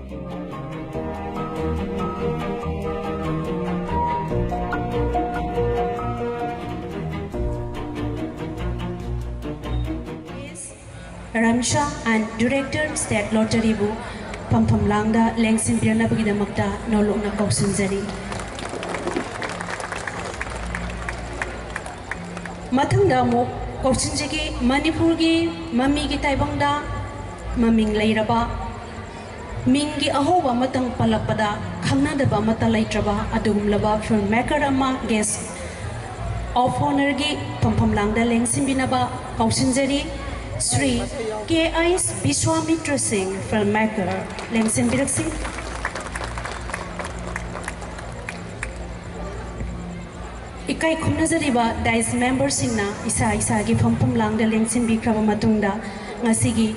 Ramsha and Director State Lottery bu Pampham Langda Lengsin Birna Bugida Nolona Koksunzari. Matanga mo Koksunjigi Manipurgi Mamigi Taibangda Maming Lairaba Mingi Ahoba Matang Palapada Kanadaba Matalaitraba Adumlaba filmmaker Ama guest of Honorgi Pampham Langda Lengsin Binaba Koksunzari Sri K.I.S. Biswamitra Singh, filmmaker, Lengsin Birak Singh. Ikai Khumnazariba, Dice member Singna, Isa gi Pampham Langda Lengsin Bikraba Matungda, Ngasigi,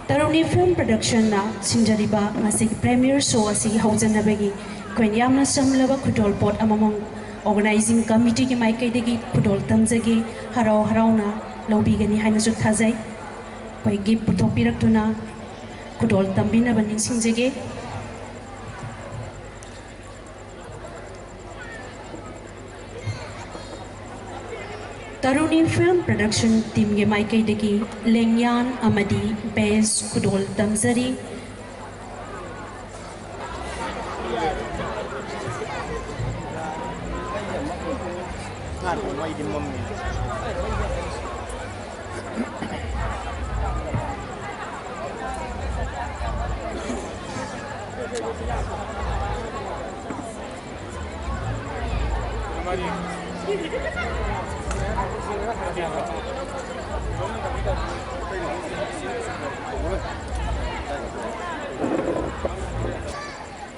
Taruni Film Production na, Sinjariba, Ngasigi Premier Show Asigi Haujanabagi, Kwen Yamna Samlaba Kudol Pot Amamong, Organizing Committee ki Maikaidegi, Kudol Tamzagi, Harauna, Lobigani Hainazut Hazai. Pagi putopirak tuna kudol tambina banding singjege Taruni Film Production Team ge maikai degi Lengyan Amadi Bez Kudol Tamzari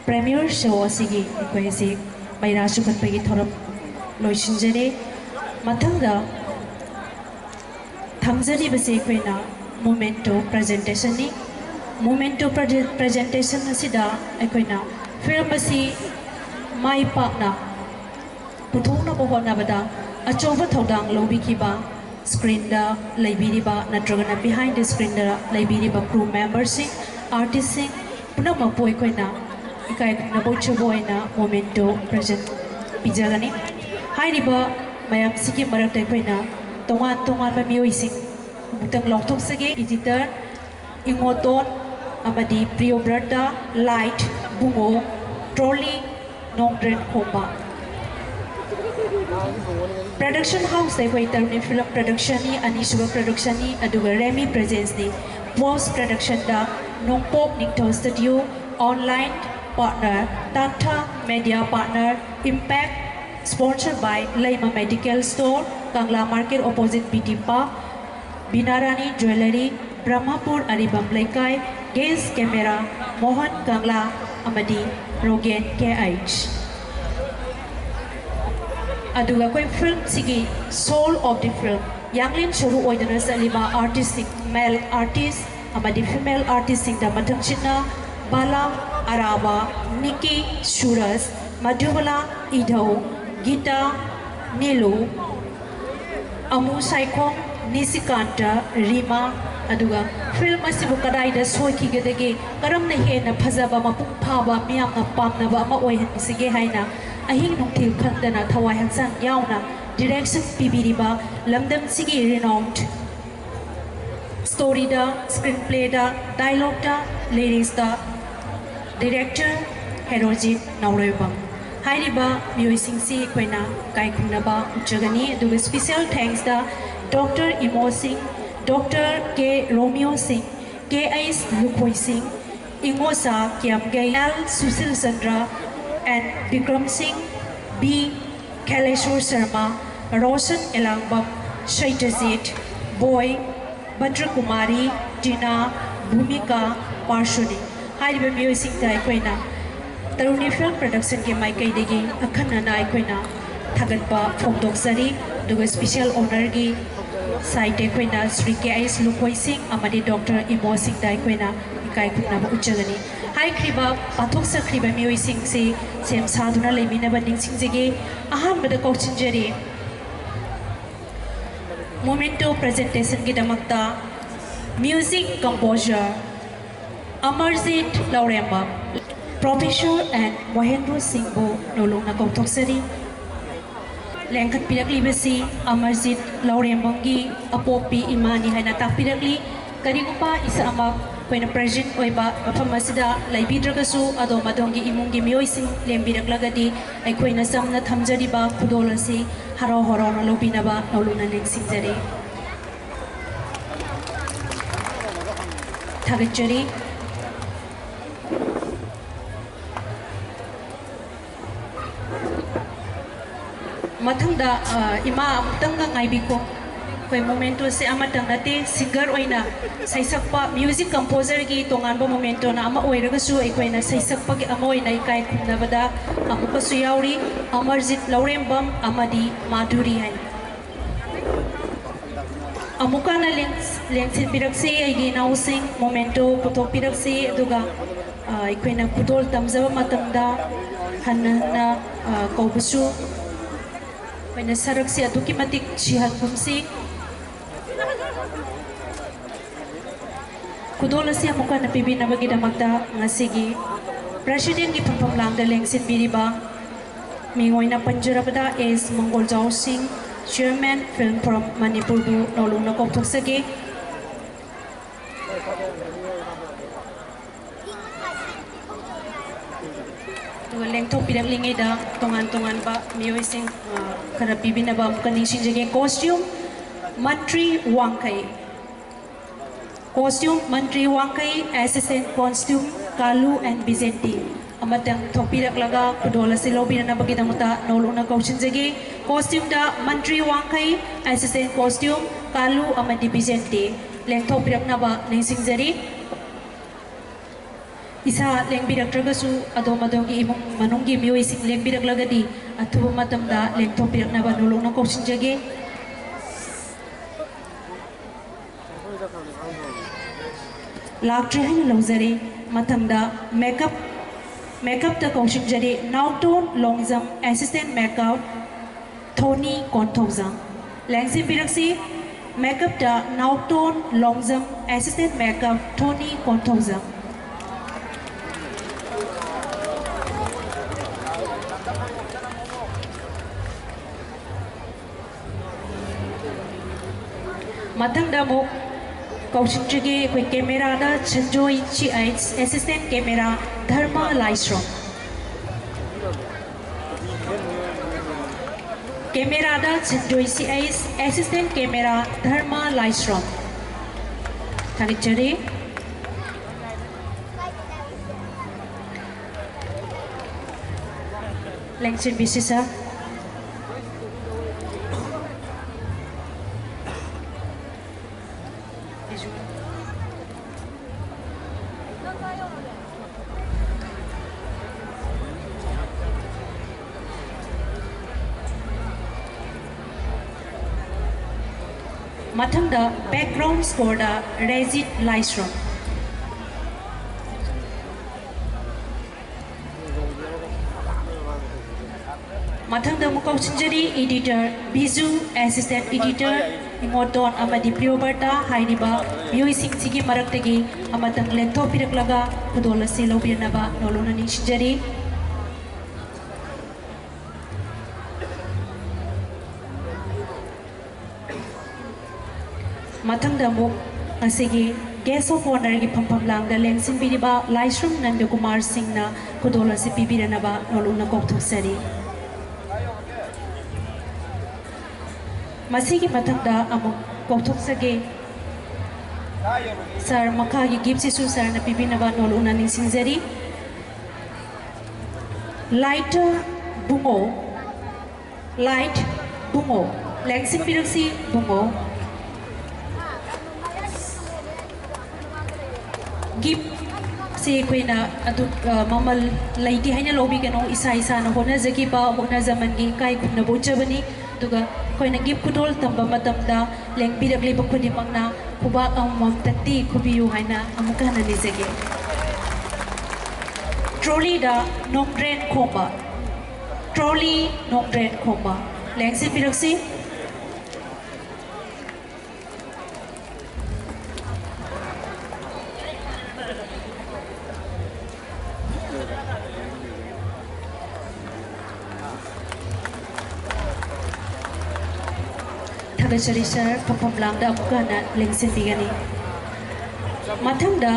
Premier Show asigi equasi Bairasu Katpagi Thoram Loishinjere Matanga Thamzari Basequena Momento Presentation ni Momento Presentation Asida Equina Film Asi Mai Partner Putuna Bohona Bada Achova Thodang Lobikiba Screen da Libiriba Natrogana behind the screen da Libiriba crew members sing artists sing Punama Poiquena Ikai Nabocha Boyna Momento Present Pijagani Hi Riba Mayam Siki Maratequena Tongan Mamio sing Butang Lotok Sage Editor Ingoton Amadi Priobrata Light Bungo Trolley Nongdren Komba Production House they wait on film production ni Anishuba production ni aduga Remy presents ni post production da Nongpok Nicto Studio online partner Tata Media partner Impact sponsored by Laima Medical Store Kangla Market opposite BT Park Binarani Jewelry Brahmapur Aribam Lekai Gaze Camera Mohan Kangla Amadi Rogan KH Aduga koi film sigi soul of the film Yanglin shuru oidana saliba artistic male artist amadi female artist sing da matham china Bala Araba Nikki Suras Madhubala Idho Gita Nilu Amu Saikhom Nisikanta Rima Aduga film asibu kadai da soiki gedege karam na hena phazaba mapung phaba miyam na pamna ba ma oihan sige haina Ahing Nungtil Kandana Tawai Hansan Yauna Direction Pibiriba Lamdam Sigi renowned Story da Screenplay da Dialogue da Lyrics da Director Herojit Naureba Hairiba Music Si Kwena Kai Kunaba Jagani do special thanks da Dr. Imo Singh Dr. K. Romeo Singh K.I.S. Lukoi Singh Ingosa Kiamgai L. Susil Sandra and Bikram Singh, B. Kaleshwar Sharma, Roshan Elangbam, Shaitajit, Boy, Badra Kumari, Tina, Bhumika, Parshuni. Hi, the music Taequena. Taruni Film Production ke Maikai Degi, Akanana Equena, Tagatpa, Fogdoksari, do a special honor gi, Sai Tequena, Sri K.I.S. Lukoi Singh, Amadi Dr. Imo Singh Taequena, Ikai Kuna Uchagani. Hai kriba pathok sa kriba mioi sing se sem saduna lemina banding sing jege aham bada kokchinjari Momento presentation ki damakta music composer Amarjit Lauremba, Professor and Mahendra Singh Bo Nolongna Kautoksari. Lengkat pirakli besi Amarjit Laurembangi apopi imani haina takpirakli karigupa isa ama koina present oiba mafam asida laibidragasu ado madongi imungi mioising lembiraklagadi aikoina samna thamjariba khudol asi harau harau na lobinaba noluna ningsingjari thagachari mathangda ima amtanga ngaibiko koi momento se amatang nate singer oina saisakpa music composer gi tonganba momento na ama oiraga su aikoina saisakpa gi ama oina ikai khumnabada amuka su yauri Amarjit Laurembam amadi Madhuri hai amuka na lengsin birakse aigi nausing momento putok birakse aduga aikoina kudol tamjaba matangda hanna kaubusu When sarak si aduki matik jihad kumsi kudola si amuka na pibina bagi damakda ngasigi President ki pampam langda lengsin biriba mingoy na panjurabada is Mongol Jaw Singh Chairman Film from Manipur bu nolung na koptok sagi lengthok pirak lingi da tongan ba miyoi sing kara bibina ba mukani sinjage costume Mantri Wangkai assistant costume Kalu and Bizenti amatang thopirak laga kudola silobina na bagida muta noluna kausinjage costume da Mantri Wangkai assistant costume Kalu amadi Bizenti lengthok pirak na ba ningsingjari Isa lengbirak tragasu ado madongi imong manunggi miyoi sing lengbirak lagadi atubo matamda lengthok pirak na ba nulong na kausinjage Laktre haina longzari matamda makeup ta kausinjare Nauton Longzam assistant makeup Tony Konthokjang lengsim piraksi makeup ta Nauton Longzam assistant makeup Tony Konthokjang Matang damo kausinjage koi camera da chanjoi chi assistant camera Dharma Laisrom camera da chanjoi chi assistant camera Dharma Laisrom thanichari lengsin bisisa Mathang da background score da Rajit Laisrom Mathang da mukau sinjari editor Bizu assistant editor Ingodon amadi Prioberta hainiba miyoi sing sigi maraktagi amatang lengtho pirak laga kudola silo birnaba nolona ning sinjari Matang damuk asigi guest of honor gi pampam langda lengsin biriba Laisrom Nandakumar Singh na kudola si pibiranaba noluna kokthok sari masigi matangda amuk kokthok sage sar makha gi gift sisu sar na pibinaba noluna ningsingjari light bungo lengsin biraksi bungo gift si kuina adu mamal laiti haina lobby kano isa na hona zaki ba hona zaman gi kai kunna bochabani tuga koina gift kudol tamba matamda leng birak le bakuni mangna kuba amam tatti kubiyu haina amuka na nizage trolley da nongdren khomba leng si birak si थागचरी sir फफम लांगदा अमुकाना लेंसिन बिगनी मथंगदा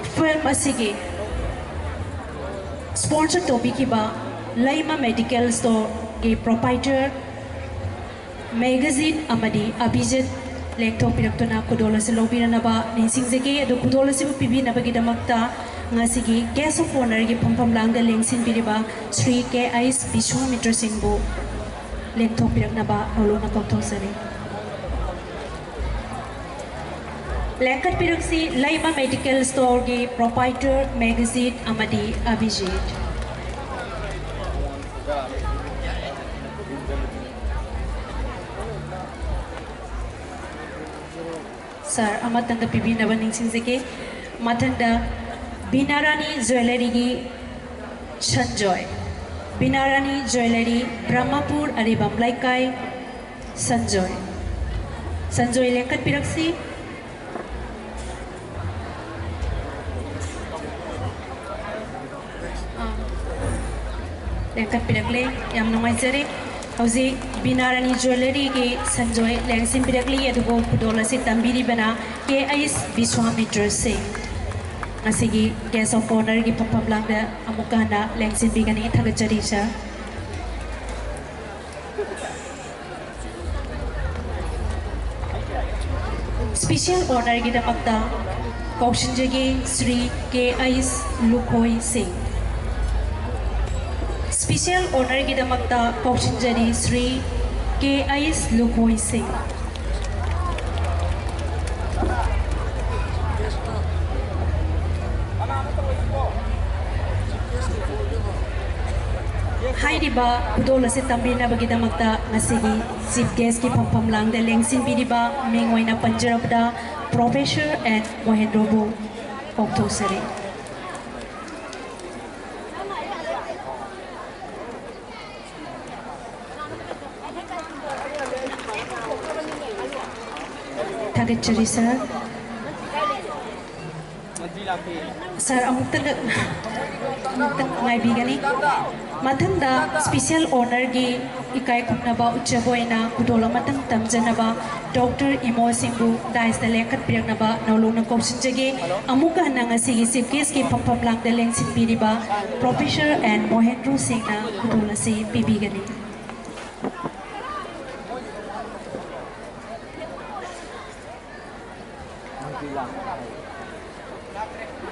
film असिगी sponsor तोबिकिबा Laima medical store के प्रोपाइटर मैगजीन अमदी अभिजित लेखथों पिरक्तुना कुदोल से लोबिरनबा निसिंगजेगे अदु कुदोल से पिबिनबगिदमक्ता ngasiगी guest of honor gi phompham langda lengsin biriba Sri K.I.S. Vishwamitra Singh bu लेखथों पिरक्नबा नौलोना कौथोसरे लेखत पिरक्सी लाइमा मेडिकल स्टोर की प्रोपाइटर मैगजीन अमदी अभिजित सर अमतंग पिबी नवनिंग सिंह मथंग बिनारानी ज्वेलरी की संजय बिनारानी ज्वेलरी ब्रह्मपुर अरिबम लाइकाई संजय संजय लेखत पिरक्सी लेखत पिरकले याम नमाइजरे हौजी बिनारानी ज्वेलरी की संजय लेंसिन पिरकली अदुगो खुदोल से तंबिरी बना K.I.S. विश्वामित्र सिंह असिगी गेस्ट ऑफ ऑनर की फफम लांगदा अमुकाना लेंसिन बिगनी थागचरी सर स्पेशल ऑनर की दमकता कौशंजगी Shri K.I.S. Lukhoi Singh special honour की दमकता कौशंजरी श्री K.I.S. लुखोई सिंह हाइरिबा खुदोल से तंबिनबगिदमक्ता ngasiगी चीफ गेस्ट की फमफम लांगदा लेंसिन बिरिबा मिंगोइना पंजरबदा प्रोफेसर एंड मोहेंद्र बु कौथोसरे थागचरी सर अमुक्तंग नाइबिगनी मथंगदा स्पेशल ऑनर की इकाई खुमनबा उच्चबोइना कुदोला मथंग तमजनबा डॉक्टर इमो सिंगु दाइस लेखत पिरनबा नौलोना कौशंजगे अमुका हनंगसिगी चीफ गेस्ट की फमफम लांगदा लेंसिन पिरिबा प्रोफेसर एंड मोहेंद्र सिंह ना कुदोला से पिबिगनी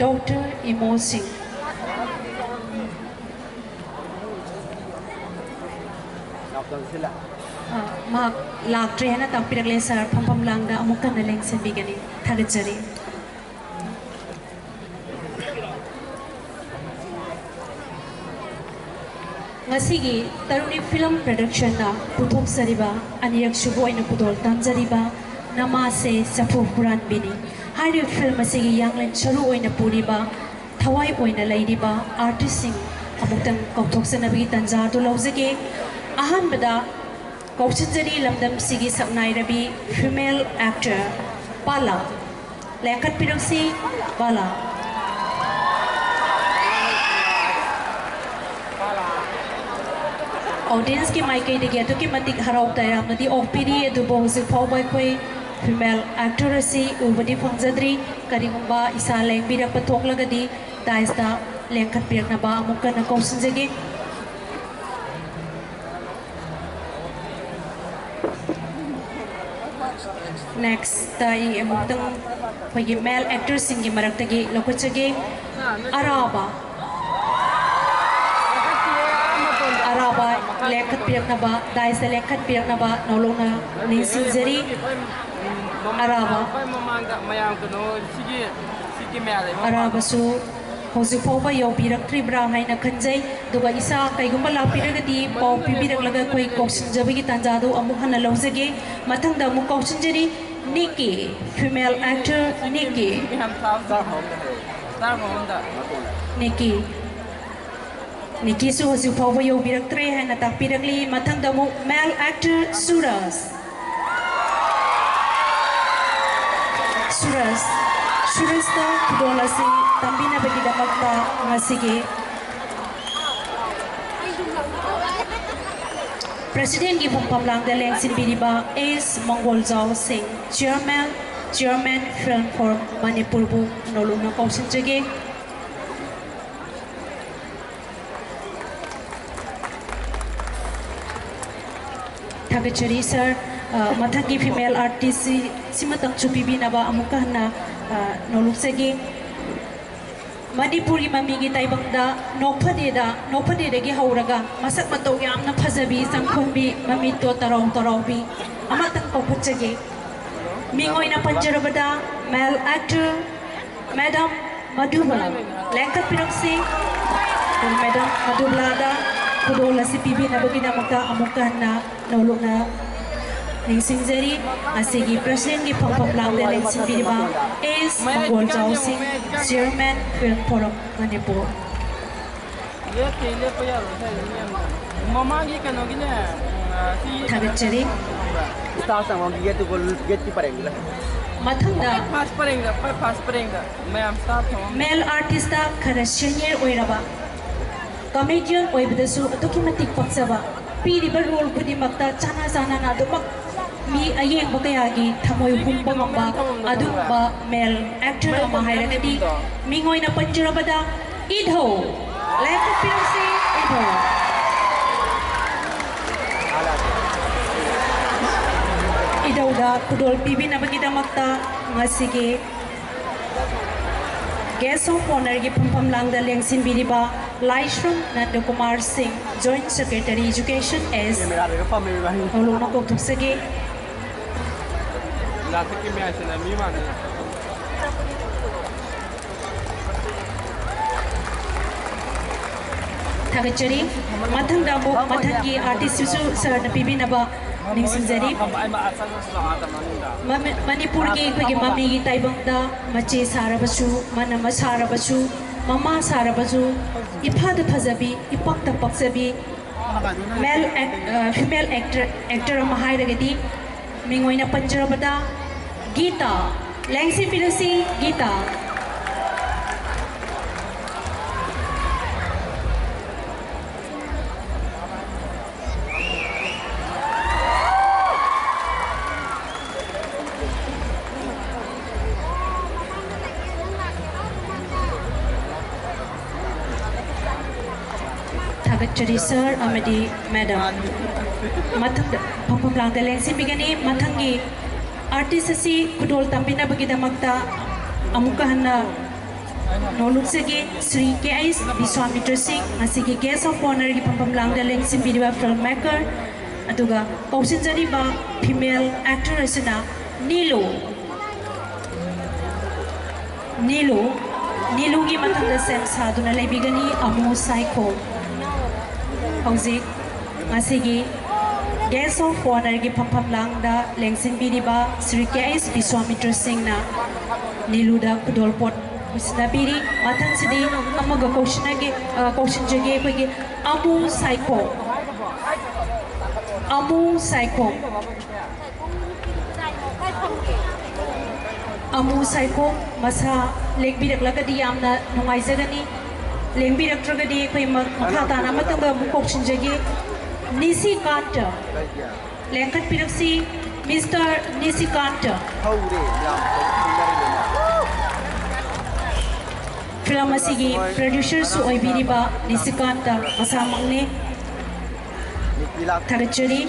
डॉक्टर इमो सिंह लाक्ट्रे है ना तंपिरगले सर फमफम लांगदा अमुकन लेंसिन बिगनी थागचरी ngasiगी तरुणी फिल्म प्रोडक्शन ना पुथोक सरिबा अनिरक सुबो इन पुदोल तमजरिबा नमासे सफु पुरान बिनी हाइरि फिल्म असिगी यांगलेन सरू ओइना पुरिबा थवाई ओइना लैरिबा आर्टिस्ट सिंह अमुक्तंग कौथोक सनबगी तंजा दो लौजगे अहानबदा कौशंजरी लमदम सिगी सकनाई रबी फीमेल एक्टर बाला लेखत पिरक्सी बाला ऑडियंस की माइकई देगे तो कि मतिक हराव तैराम नदी ऑफिरी दुबो हुजिक फावबाय कोई फीमेल एक्टर असी उबदी फंगजद्री करिगुंबा इसा लेंबिरक पथोकलगदी दाइसदा लेखत पिरकनबा अमुकन कौशंजगे नेक्स्ट ताई अमुक्तंग फगी मेल एक्टर सिंगी मरक्तगी लोकचगे अराबा अराबा लेखत पिरकनबा दाइस लेखत पिरकनबा नौलोना निसिंजरी अराबा अराबसु हौजिक फावबा यौबिरक्त्रिब्रा हाइना खंजै दुगा इसा कैगुंबा लापिरगदी पाव पिबिरकलगा कोई कौशंजबगी तंजादो अमुक हना लौजगे मथंगदा अमुक कौशंजरी निकी फीमेल एक्टर निकी निकी सु हौजिक फावबा यौबिरक्त्रे हाइना ताकपिरकली मथंगदा अमुक मेल एक्टर सूरज सूरजता खुदोलासी तंबिनबगिदमक्ता ngasiगे President की Pampamlang the Leng Sinbiriba is Mongol Zhao Singh, Chairman Film for Manipur Bu Noluna Kausin Jage. Thagachari sir, Mathaki female artist Simatang Chupibi Naba Amukana Noluksegi. Manipuri Mamigi Taibangda, Nopade de Hauraga, Masak Matoyam, Pazabi, Sankombi, Mamito Tarobi, Amatan Kopachagi. Mingoina Panjarabada, male actor, Madam Madhubala, Lanka Pinoxi, Madam Madhublada, Kudola Sipibi Nabagina Maka Amukana, Nolona. Ningsingzeri, Asigi President की Pampamlang the Leng Sinbiriba is Mongol Zhao Singh, Chairman Film Forum Manipur. Thagachari. Mathangda male artist khara senior oiraba comedian oibdasu adukimatik paksaba piriba role kudimakta chana chana na adumak mi ayeng bakayagi thamoy humba mamba adumba male actor ama hairagadi mingoi na panjarabada idho like pinsi idho idauda kudol pibi na bagidamakta ngasige guest of honor gi Pampamlang the Leng Sinbiriba Laishram Nandakumar Singh, Joint Secretary Education as Olona Kotuksegi. Thagachari, Mathandabu, Mathangi artist Susu Sir Napibi Naba Ningsinzari. Manipur ki Mami Taibangda, Machi Sarabasu, Manama Sarabasu. Mama Sarabazu, Ipada Pazabi, Ipakta Paksabi, female actor Mahiragadi, Mingoina Panjarabada, Gita, Langsi Pirasi, Gita. Thagachari sir, Amadi madam. Mathang Pampamlang the Leng Sinbigani, Mathangi artist si Kudol Tampina Bagidamakta Amukahana Noluksegi, Sri K.I.S. Biswamitra Singh, Asigi guest of honor ki Pampamlang the Leng Sinbiriba filmmaker, Atuga Kausinjari ba female actor asina Nilu ki Mathanga Sem Saduna Lebigani Amu Saiko. Hauzik Asigi guest of honor ki Pampamlang the Leng Sinbiriba Sri K.I.S. Biswamitra Singh na Niluda Kudolpot Usnabiri Mathang Sidi Amaga Kaushinjagi Pagi Amu Saiko Masa Lekbidak Lagadi Amna Numaizagani Lengbidak Tragadi Makatana Matanga Mukoshinjagi Nisi Kanta Lankat Piraksi Mr. Nisi Kanta Filamasigi producer Su Oibiriba Nisi Kanta Masamangne Thagachari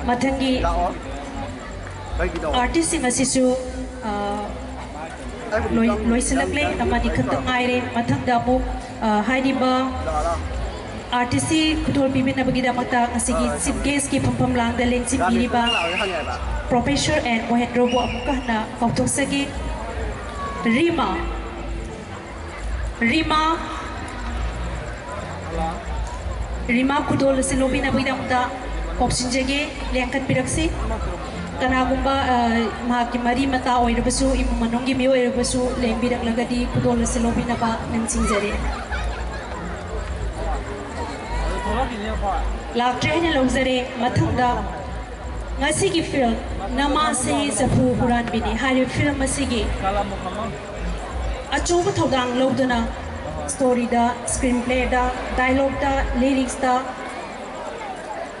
Mathangi artist sing asisu Loisilakle Amadi Kantang Aire Mathangda Mu Haidiba artist Kudol Pibi Nabagida Mata Asigi Sip Guest ki Pampamlang the Leng Sinbiriba Professor and Mohendrobo Amukahna Kautoksagi Rima Kudol Silobi Nabagida Mata Kopsinjage Lengkat Piraksi Kanagumba Mahaki Mari Mata Oirabasu Imanongi Mio Oirabasu Lembidak Lagadi Kudol Silobi Naba Nansinjare Laktrehna Lozare Mathanda Ngasigi film Namase Sapu Huran Bini Hari film Masigi Achoba Thodang Lodana Story da Screenplay da Dialogue da Lyrics da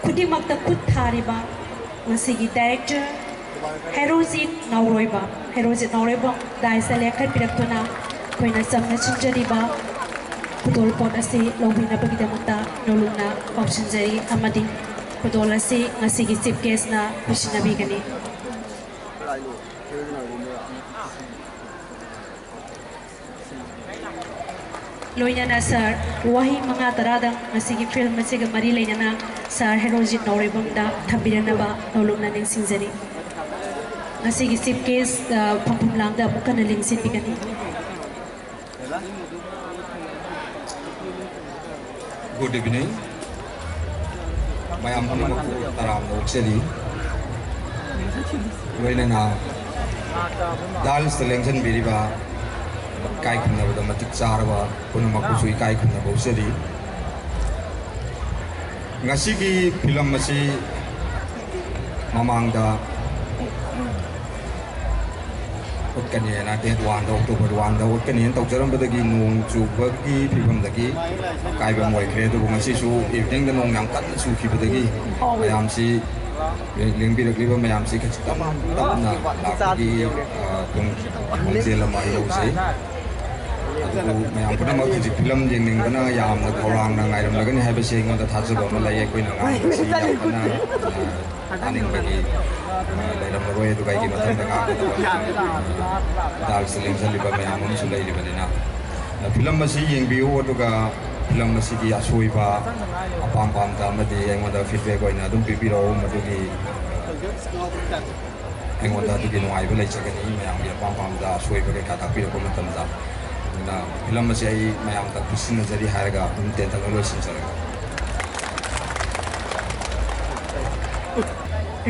ꯈꯨꯗꯤꯡꯃꯛꯇ ꯈꯨꯠ ꯊꯥꯔꯤꯕ ꯉꯁꯤꯒꯤ director Herojit ꯅꯥꯎꯔꯣꯏꯕ ꯗꯥꯏꯁꯇ ꯂꯦꯡꯈꯠꯄꯤꯔꯛꯇꯨꯅ ꯑꯩꯈꯣꯏꯅ ꯆꯝꯅ ꯆꯤꯡꯖꯔꯤꯕ ꯈꯨꯗꯣꯜꯄꯣꯠ ꯑꯁꯤ ꯂꯧꯕꯤꯅꯕꯒꯤꯗꯃꯛꯇ ꯅꯣꯂꯨꯛꯅ ꯀꯥꯎꯁꯤꯟꯖꯔꯤ ꯑꯃꯗꯤ ꯈꯨꯗꯣꯜ ꯑꯁꯤ ꯉꯁꯤꯒꯤ chief ꯒꯦꯁꯅ ꯈꯨꯠꯁꯤꯟꯅꯕꯤꯒꯅꯤ loinana sir wahi manga tarada ngasigi film masiga mari leinana sir herojit nauribamda thambiranaba nolungna ningsingjari ngasigi chief case phamphum langda mukana lingsin bigani good evening mayam pamaku taram okseli loinana dal selection biriba kai khunna da matik charwa punu makusui kai khunna boseri ngasi gi film masi mamang da utkani na date 1 da October 1 da utkani en tawjaram badagi nong chu bagi film dagi kai ba moi kre du ngasi su evening da nong yang kan su ki badagi mayam si lingbi da kliba mayam si khachtam tamna lagi tung jela mai lo sei mayam puna ma khiji film jeng ning bana yam na khorang na ngai ram lagani ha ba se ngon da thaja ba ma lai koi na ngai si ya bana aning bagi lai ram roi du kai ki matham da ga dal seling sali ba mayam mun su lai li bana na film ma si yeng bi o to ga film ma si ki asoi ba apam pam da ma de ngon da feedback koi na dum pi pi ro ma du ki ngon da du ki noi ba lai chakani mayam ya pam pam da asoi ba ka ta pi ko ma tam da na film ma si ai mayam ta kusin na jari haraga dum te ta lo sin saraga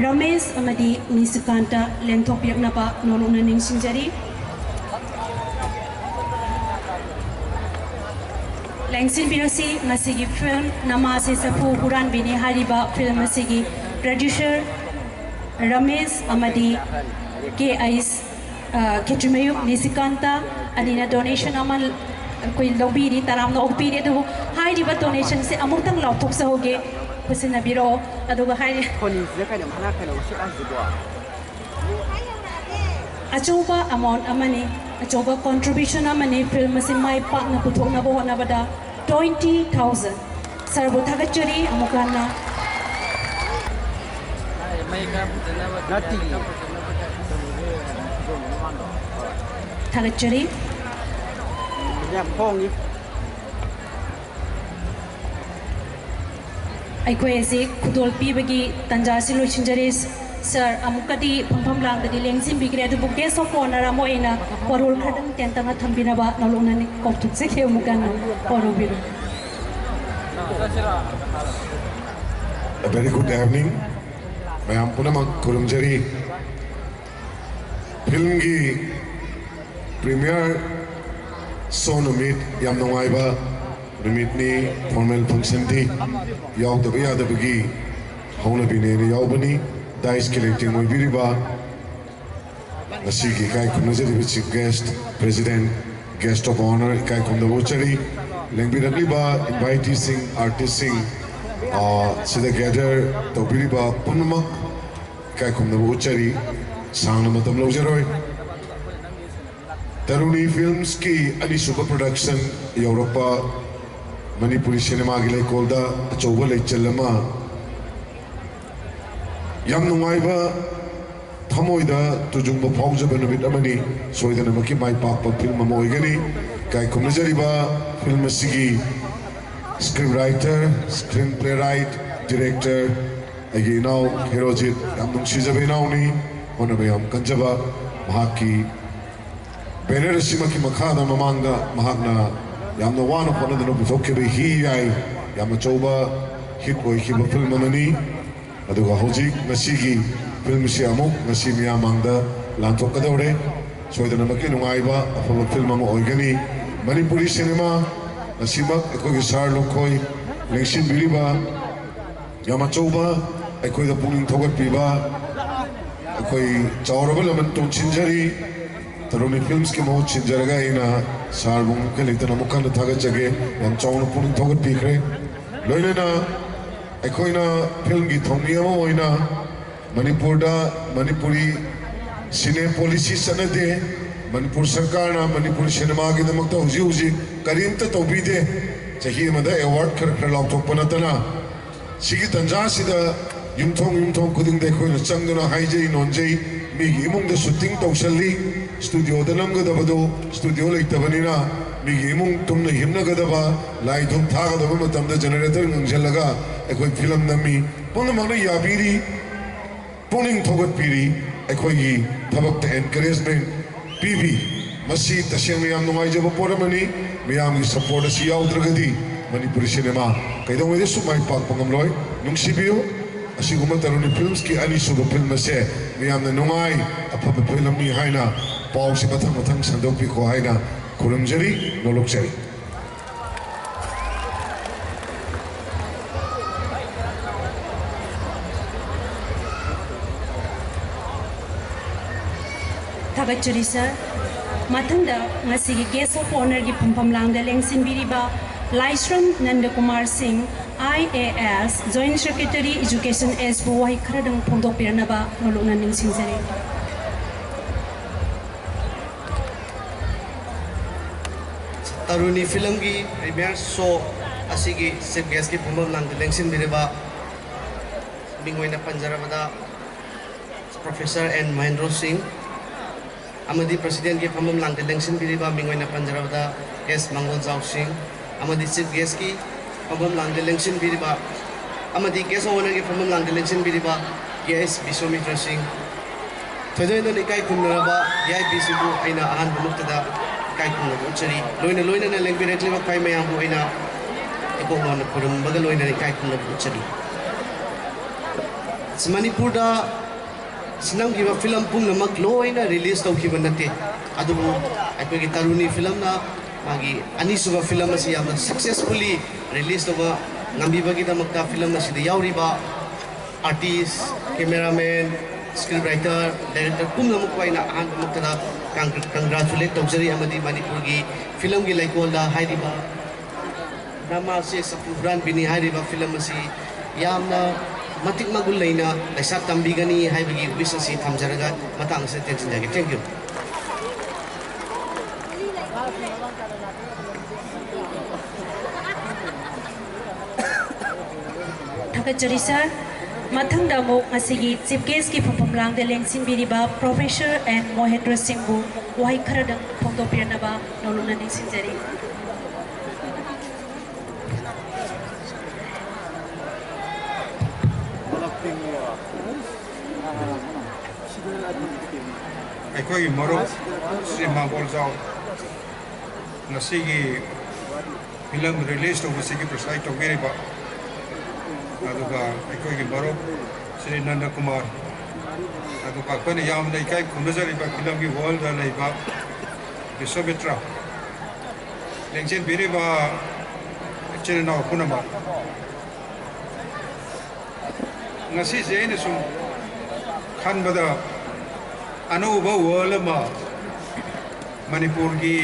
Ramesh amadi Nisikanta lengthokpiakna ba nolungna ningsingjari lengsin birasi ngasigi film namase sapu huran bini hariba film asigi producer Ramesh amadi KIS Ketumayuk Nisikanta anina donation amal koi lobiri taramna opiri adu hariba donation se amuktang lauthok sa hoge kusina biro aduga hari achoba amount amani achoba contribution amani film se mai pak na puthokna bo na bada 20,000 sarbo thagachari amukana thagachari ꯑꯩꯈꯣꯏ ꯑꯁꯤ ꯈꯨꯗꯣꯜ ꯄꯤꯕꯒꯤ ꯇꯟꯖꯥꯁꯤ ꯂꯣꯏꯁꯤꯟꯖꯔꯤ sir ꯑꯃꯨꯛꯀꯗꯤ ꯐꯝꯐꯝ ꯂꯥꯡꯗꯗꯤ ꯂꯦꯡꯁꯤꯟꯕꯤꯈ꯭ꯔꯦ ꯑꯗꯨꯕꯨ guest of honour ꯑꯃ ꯑꯣꯏꯅ ꯋꯥꯔꯣꯜ ꯈꯔꯗꯪ ꯇꯦꯟꯇꯪꯅ ꯊꯝꯕꯤꯅꯕ ꯅꯧꯂꯣꯛꯅ ꯀꯧꯊꯣꯛꯆꯈꯤ ꯑꯃꯨꯛꯀ ꯋꯥꯔꯧꯕꯤꯔꯨ A very good evening. mayam punamak khurumjari film gi premiere show numit yam nongai ba numit ni formal function di yaw da biya da bigi hawna bine ni yaw bani dice collecting moi biriba nasi gi kai khunajari bi chief guest president guest of honor kai khunda bochari lengbi rakli ba invitee sing artist sing sida gather to biriba punamak kai khunda bochari sangna matam lawjaroi Taruni Films ki ani super production Europa Manipuri cinema gi lai kolda achoba lai chalama yam nungai ba thamoi da tujungba phawjaba numit amani soidana maki mai pak film ma oigani kai khumnajari ba film sigi script writer screenplay write director agi now herojit yam nungsijabe now ni onabe yam kanjaba mahaki Bener simaki makhada mamanga mahakna yamna wano pona dano putoke be hi ai yamna choba hit boy ki film mani aduga hoji nasigi film si amok nasi miya mangda lantok kadore soidana maki nungai ba afa film mo oigani Manipuri cinema nasimak eko gi sar lokoi lengsin biliba yamna choba eko da puning thogat piba eko chawraba laman ton chinjari Taruni Films ke mohot chinjaraga ina sarbung ke litana mukan thaga jage yam chawna puning thogat pikre loina na ꯑꯩꯈꯣꯏꯅ ꯐꯤꯜꯝꯒꯤ ꯊꯧꯃꯤ ꯑꯃ ꯑꯣꯏꯅ ꯃꯅꯤꯄꯨꯔꯗ ꯃꯅꯤꯄꯨꯔꯤ ꯁꯤꯅꯦ policy ꯆꯠꯅꯗꯦ Manipur ꯁꯔꯀꯥꯔꯅ ꯃꯅꯤꯄꯨꯔꯤ ꯁꯤꯅꯦꯃꯥꯒꯤꯗꯃꯛꯇ ꯍꯧꯖꯤꯛ ꯍꯧꯖꯤꯛ ꯀꯔꯤꯝꯇ ꯇꯧꯕꯤꯗꯦ ꯆꯍꯤ ꯑꯃꯗ ꯑꯦꯋꯥꯔꯗ ꯈꯔ ꯈꯔ ꯂꯥꯎꯊꯣꯛꯄ ꯅꯠꯇꯅ ꯁꯤꯒꯤ ꯇꯟꯖꯥꯁꯤꯗ ꯌꯨꯝꯊꯣꯡ ꯈꯨꯗꯤꯡꯗ ꯑꯩꯈꯣꯏꯅ ꯆꯪꯗꯨꯅ ꯍꯥꯏꯖꯩ ꯅꯣꯟꯖꯩ ꯃꯤꯒꯤ ꯏꯃꯨꯡꯗ ꯁꯨꯇꯤꯡ ꯇꯧꯁꯜꯂꯤ ꯁ꯭ꯇꯨꯗꯤꯑꯣꯗ ꯅꯝꯒꯗꯕꯗꯨ ꯁ꯭ꯇꯨꯗꯤꯑꯣ ꯂꯩꯇꯕꯅꯤꯅ ꯃꯤꯒꯤ ꯏꯃꯨꯡ ꯇꯨꯝꯅ ꯍꯤꯞꯅꯒꯗꯕ ꯂꯥꯏ ꯙꯨꯞ ꯊꯥꯒꯗꯕ ꯃꯇꯝꯗ ꯖꯦꯅꯦꯔꯦꯇꯔ ꯉꯪꯁꯤꯜꯂꯒ ꯑꯩꯈꯣꯏ ꯐꯤꯂꯝ ꯅꯝꯃꯤ ꯄꯨꯝꯅꯃꯛꯅ ꯌꯥꯕꯤꯔꯤ ꯄꯨꯛꯅꯤꯡ ꯊꯧꯒꯠꯄꯤꯔꯤ ꯑꯩꯈꯣꯏꯒꯤ ꯊꯕꯛꯇ ꯑꯦꯟꯀꯔꯦꯖꯃꯦꯟ ꯄꯤꯕꯤ ꯃꯁꯤ ꯇꯁꯦꯡꯅ ꯌꯥꯝ ꯅꯨꯡꯉꯥꯏꯖꯕ ꯄꯣꯠ ꯑꯃꯅꯤ ꯃꯤꯌꯥꯝꯒꯤ ꯁꯄꯣꯔꯠ ꯑꯁꯤ ꯌꯥꯎꯗ꯭ꯔꯒꯗꯤ ꯃꯅꯤꯄꯨꯔꯤ ꯁꯤꯅꯦꯃꯥ ꯀꯩꯗꯧꯉꯩꯗꯁꯨ ꯃꯥꯏ ꯄꯥꯛꯄ ꯉꯝꯂꯣꯏ ꯅꯨꯡꯁꯤꯕꯤꯌꯨ ꯑꯁꯤꯒꯨꯝꯕ ꯇꯔꯨꯅꯤ ꯐꯤꯜꯝꯁꯀꯤ ꯑꯅꯤꯁꯨꯕ ꯐꯤल्म ꯑꯁꯦ ꯃꯤꯌꯥꯝꯅ ꯅꯨꯡꯉꯥꯏ ꯑꯐꯕ ꯐꯤꯜꯝꯅꯤ ꯍꯥꯏꯅ ꯄꯥꯎꯁꯤ ꯃꯊꯪ ꯁꯟꯗꯣꯛꯄꯤꯈꯣ ꯍꯥꯏꯅ ꯈꯨꯔꯨꯝꯖꯔꯤ ꯅꯣꯂꯣꯛꯆꯔꯤ Thagachuri sir, Mathanda ngasigi guest of honor gi phampam langda lengsin biriba Laishram Nandakumar Singh IAS Joint Secretary Education as bu wai khradang phongdok piranaba nolona ningsingjari Taruni film ki premiere show asigi chief guest ki phampam langda lengsin biriba mingwaina panjarabada Professor N Mahendra Singh Amadi President ki phamam langte lengsin biriba mingwaina panjarabada S Mangal Jau Singh Amadi Chief Guest ki phamam langte lengsin biriba Amadi Guest Owner ki phamam langte lengsin biriba S Biswamitra Singh Thodoina ni kai kumnaraba VIP sibu aina ahan bumuktada kai kumna uchari loina na lengbiretli ba kai mayam bu aina ikongona purum baga loina ni kai kumna uchari Manipur da Sinam kiba film pung namak loina release tau kiba nate adubu aipagi taruni film na magi ani suba film asi yamna successfully release tau ngambi bagi da makta film na sida yauri ba artist cameraman scriptwriter director pung namak waina ahan makta da congratulate tau jari amadi manipur gi film gi laikol da hairi ba drama se sapubran bini hairi ba film asi yamna Matik magul laina laisat tambigani haibagi wisasi thamjaraga matang se tension jage thank you Thagachuri sir Mathangda mo ngasigi chief guest ki phampam langda lengsin biriba Professor N Mahendra Singh bu wai khradang phongdok piranaba nolona ningsingjari ꯑꯩꯈꯣꯏꯒꯤ ꯃꯔꯨꯞ ꯁ꯭ꯔꯤ ꯃꯥꯡꯒꯣꯜ ꯖꯥꯎ ꯉꯁꯤꯒꯤ film release ꯇꯧꯕꯁꯤꯒꯤ ꯄ꯭ꯔꯤꯁꯥꯏꯗ ꯇꯧꯕꯤꯔꯤꯕ ꯑꯗꯨꯒ ꯑꯩꯈꯣꯏꯒꯤ ꯃꯔꯨꯞ ꯁ꯭ꯔꯤ ꯅꯟꯗꯀꯨꯃꯥꯔ ꯑꯗꯨꯒ ꯑꯩꯈꯣꯏꯅ ꯌꯥꯝꯅ ꯏꯀꯥꯏ ꯈꯨꯝꯅꯖꯔꯤꯕ ꯐꯤꯂꯝꯒꯤ ꯋꯥꯔꯜꯗ ꯂꯩꯕ ꯕꯤꯁ꯭ꯋꯃꯤꯇ꯭ꯔ ꯂꯦꯡꯖꯦꯟꯕꯤꯔꯤꯕ ꯏꯆꯤꯜ ꯏꯅꯥꯎ ꯄꯨꯝꯅꯃꯛ ngasi je ne sum khan bada anova world ma manipur gi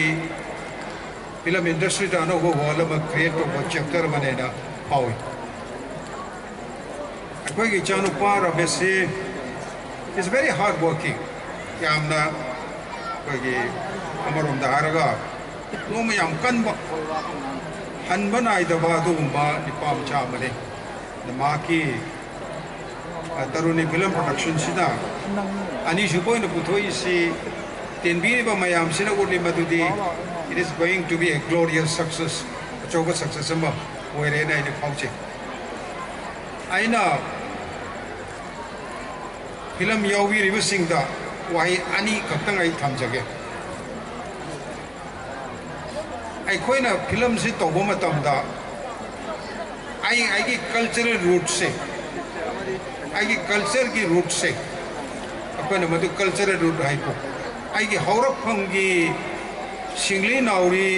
film industry da anova world ma create to chapter mane na pawi akoi gi chanu para besi is very hard working yamna koi gi amarom da haraga no ma yam kan ba han banai da ba du ba ni pam cha mane na ma ki Taruni film production sida ani jupoi na puthoi si tenbiri ba mayam sina urli madudi it is going to be a glorious success achoga success ma oire na ine phauche aina film yawi ribu singda wai ani kaktang ai thamjage ai khoina film si tobo matam da ai gi cultural roots se आगे culture की root से अपन मधु cultural root है को आगे हौरक fungi singly नाउरी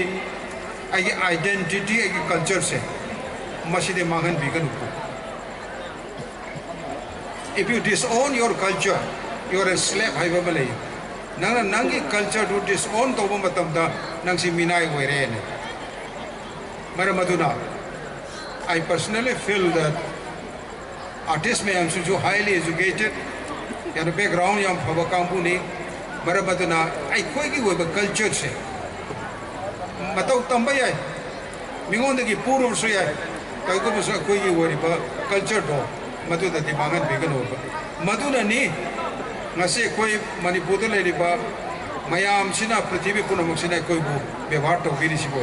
आगे identity आगे culture से मसीदे मांगन begin को if you disown your culture you are a slave है बबले नंग नंगी culture to disown तो वो मतलब दा नंग सी मिनाई हुए रहे ने मरे मधुना I personally feel that artist ma'am Suju highly educated Yana background याम फबा कांपुनी मरा बदना आई कोई की वो culture से मतौ तंबा याय मिंगों दगी पूर्व से याय कई को बस कोई की वो रिबा culture दो मधु दती मांगन बेगन होगा मधु ननी ngase koi manipur le riba mayam sina prithvi punamuk sina koi bu ବ୍ୟବହାର to biri sibo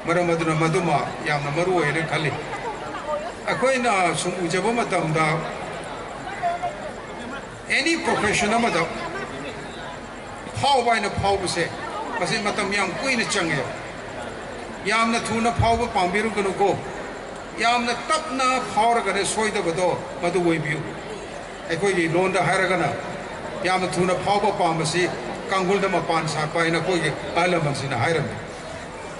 mara maduna maduma yamna maru ere khali akoi na sum ujaba matam da any profession amada how by na phau se mase matam yam koi na change yamna thuna phau ba pambiru kanu ko yamna tapna phau ra gane soida bado madu woi biu akoi gi londa haragana yamna thuna phau ba pambasi kangul da mapan sa pa ina koi ala mansina hairam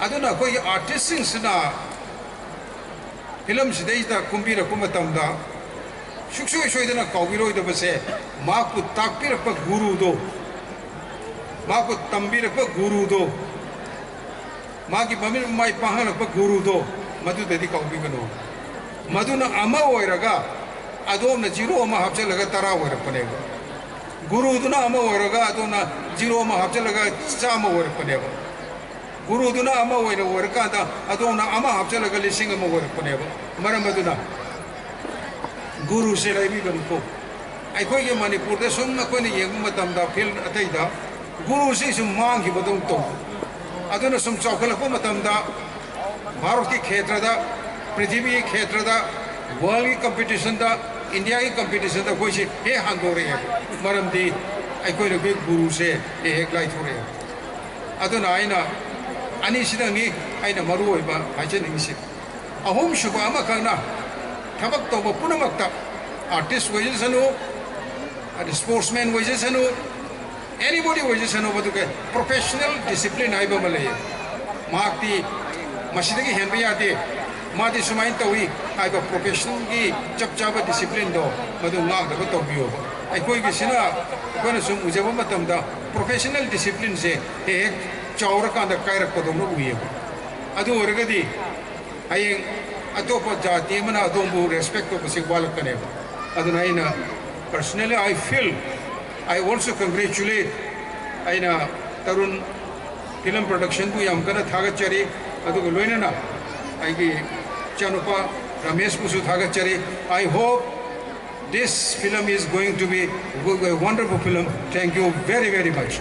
aduna koi artist sina film sidai da kumbira kumatam da shukshu shoidana kawbiro da base ma ku takpir pa guru do ma ku tambir pa guru do ma ki pamir mai pahan pa guru do madu dedi kawbi gano maduna ama oiraga adom na zero ama hapse laga tara oira panega guru duna ama oiraga adona zero ama hapse laga chama oira panega guru duna ama oira oirka da adona ama hapse laga lising ama oira panega mara maduna guru se lai bi ganu ko ai koi ge manipur de sum na koi ne yeng matam da phil atai da guru se sum mang hi badong to aduna sum chokala ko matam da bharat ki khetra da prithvi ki khetra da world ki competition da india ki competition da koi se he hando re maram di ai koi ne guru se he lai thore aduna aina ani sidang ni aina maru oi ba hajen ni se ahom shuba ama kana thabak to ba punamakta artist wages anu and sportsman wages anu anybody wages anu badu ke professional discipline ai ba malay makti masidagi henbi ate madi sumain tawi ai ba professional gi chap chaba discipline do madu ngak da to biyo ai koi gi sina kona sum ujaba matam da professional discipline se he chawra ka da kai rak ko do no uye adu orgadi ai atopa jati mana adombu respect to si wal kane aduna ina personally I feel I also congratulate aina tarun film production bu yam kana thaga chari adu loina na ai gi chanupa ramesh busu thaga chari I hope this film is going to be a wonderful film. Thank you very, very much.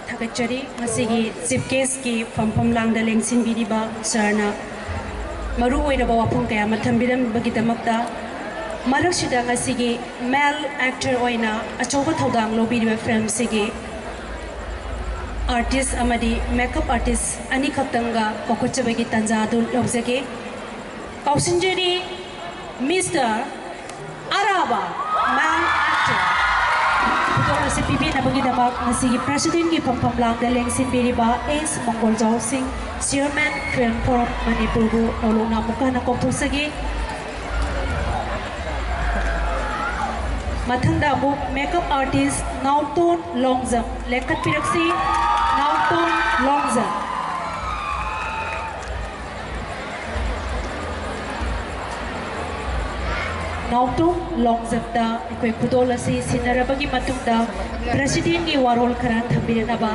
Thakachari masigi chief guest ki pam lang da lengsin biriba sarna maru oiraba wapung kaya mathambiram bagidamakta Maraksida ngasigi male actor oina achoba thodang lobiriba film sigi artist amadi makeup artist ani khaktanga kokochebagi tanjadu lobjage kausinjeri Mr. Araba male actor Puto si pipi na bagidabak ngasigi president ki pam lang da lengsin biriba is Mongol Jaw Singh Chairman Film Forum Manipur bu nolona mukana kopusagi Mathanda book makeup artist Nauton Longzam Lekat Piraksi Nauton Longzam Nauton Longzam da ikoi kudolasi sinarabagi matungda president gi warol karan thambiranaba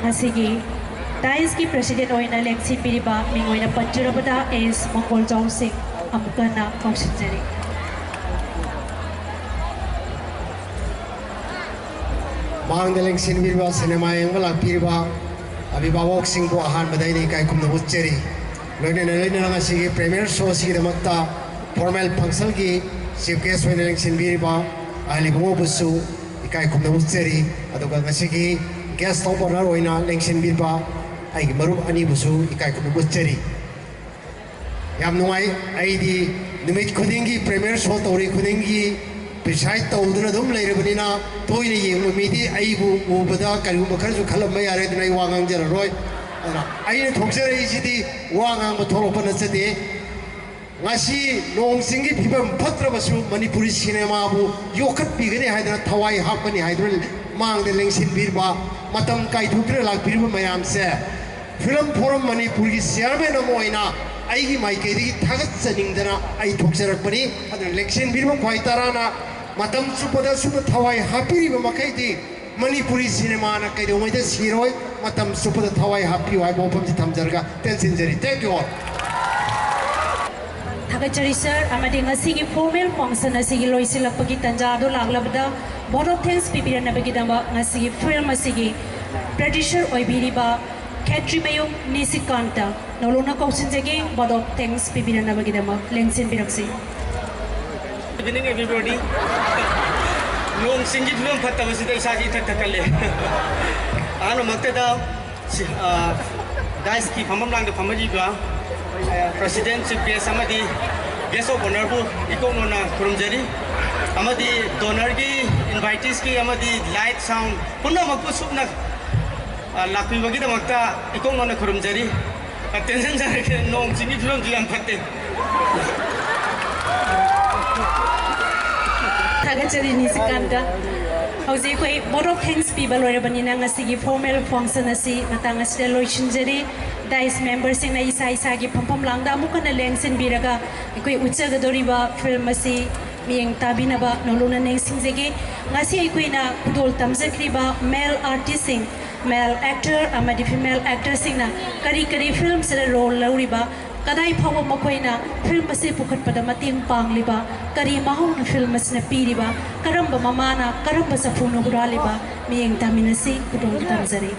asigi Tais ki president oina lengsi piriba mingoina panjurabada is Mongol Jaw Singh amukana kausinjari Mangdaling sinbirba cinema yang wala pirba abi babok singbo ahan badai ni kai kumna bucheri loine nanga sigi premier show sigi damakta formal function gi chief guest oinaling sinbirba ali bungo busu kai kumna bucheri aduga ngasigi guest opener oina leng sinbirba ai marup ani busu kai kumna bucheri yam nuai ai di numit khudingi premier show tori khudingi Pisai tahu tu na dum lagi ni na toy ni yang mesti aibu ubada kalau makan tu kalau mai ada tu na wangang jalan roy, ada. Air thok seri jadi wangang betul apa nasi deh. ngasi nong singi phibam phatra basu manipuri cinema bu yokhat bigane haidana thawai hapani haidana mang de lengsin birba matam kai thukre lak birba mayam se film forum manipur gi chairman amoina aigi maike di thagat chaningdana ai thoksarak pani adana lengsin birba khwai tarana matam supada suba thawai hapiri ba makai di manipuri cinema na kai do mai da siroi matam supada thawai hapi wai bo pam thamjarga tension jari thank you all Thagachari sir, amadi ngasigi formal function asigi loisilakpagi tanjado laglabda board of thanks pipirana bagidamba ngasigi film asigi producer oibiriba Katri Mayum Nisikanta nolona kausinjagi board of thanks pipirana bagidamba lengsin biraksi. Good evening everybody. Nung singi film phatta basida isagi thakale. Ano maktada guys ki phamam lang de phamaji ga President Chief Guest amadi Guest of Honor bu ikonona kurumjari amadi donor ki invitees ki amadi light sound punna makku subna lakpi bagi damakta ikonona kurumjari attention jare ke nong singi film jiam phatte Thagachari Nisikanta Hausi koi board of thanks people loirabanina ngasigi formal function asi matang asida loichinjari Dice members in isa isa gi pampam langda mukana lengsin biraga ikoi uchaga doriba film asi miyeng tabinaba nolona nengsing jegi ngasi ikoi na kudol tamjakriba male artist sing male actor amadi female actor sing na kari kari film sera role lauriba kadai phawa makoina film asi pukhat pada mating pangliba kari mahon film asna piriba karamba mamana karamba safunu buraliba miyeng taminasi kudol tamjari